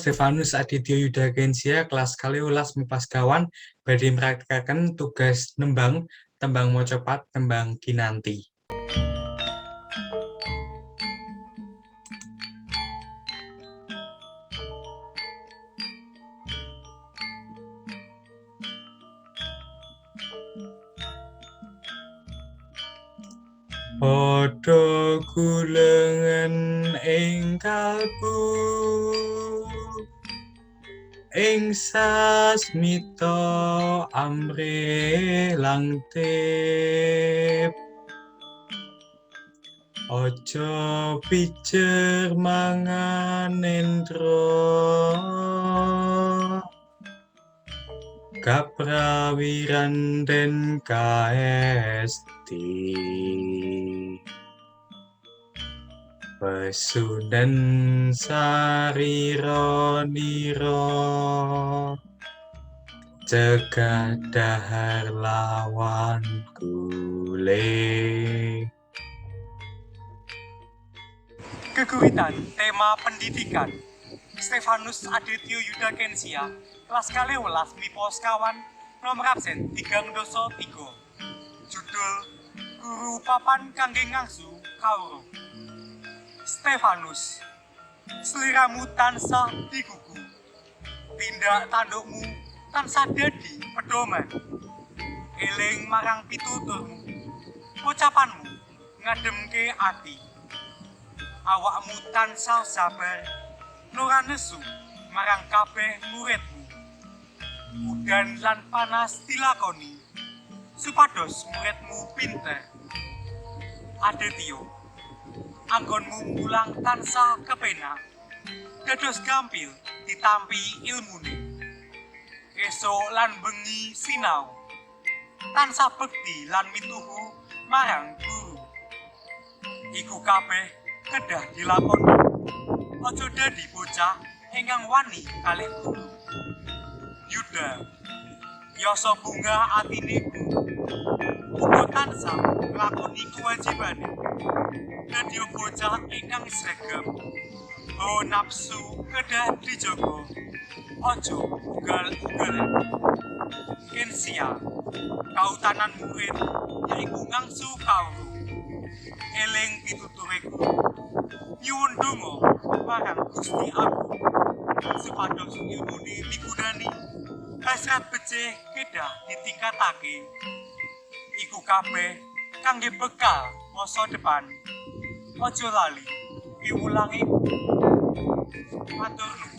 Stefanus Adityo Yuda Gensia kelas kali ulas mipas kawan badhe mraketkaken tugas nembang tembang mocopat tembang kinanti. Padha gulengen ing kalbu ing sasmita amre langtip aja pijer mangan endra kaprawiran den kaesti pesunen sarira nira cegah dahar lawan guling. Geguritan tema pendidikan Stefanus Adityo Yuda Gensia kelas kali ulas mipos kawan nomor absen 303. Judul Guru Papan Kangge Ngangsu Kawruh. Stefanus, seliramu tansah digugu, tindak tandukmu tansah dadi pedoman, eling marang pituturmu, ucapanmu ngademke ati, awakmu tansah sabar nuranesu marang kabeh muridmu, udan lan panas dilakoni supados muridmu pinter. Adityo, anggonmu mulang tansah kepenak, dados gampil ditampi ilmune, esuk lan bengi sinau, tansah bekti lan mituhu marang guru. Iku kabeh kedah dilakoni, aja dadi bocah ingkang wani kalih guru. Yuda, yasa bunga atine uga tansah nglakoni kewajibane, dadi bocah ingkang sregep, hawa nafsu kedah dijaga, aja ugal-ugalan. Gensia, kautanan murid yaiku ngangsu kawruh, eling pituture guru, nyuwun donga marang Gusti Agung supados ilmune migunani, hasrat becih kedah ditingkatake. Iku kabeh kangge bekal masa depan. Aja lali piwulangi. Matur nuwun.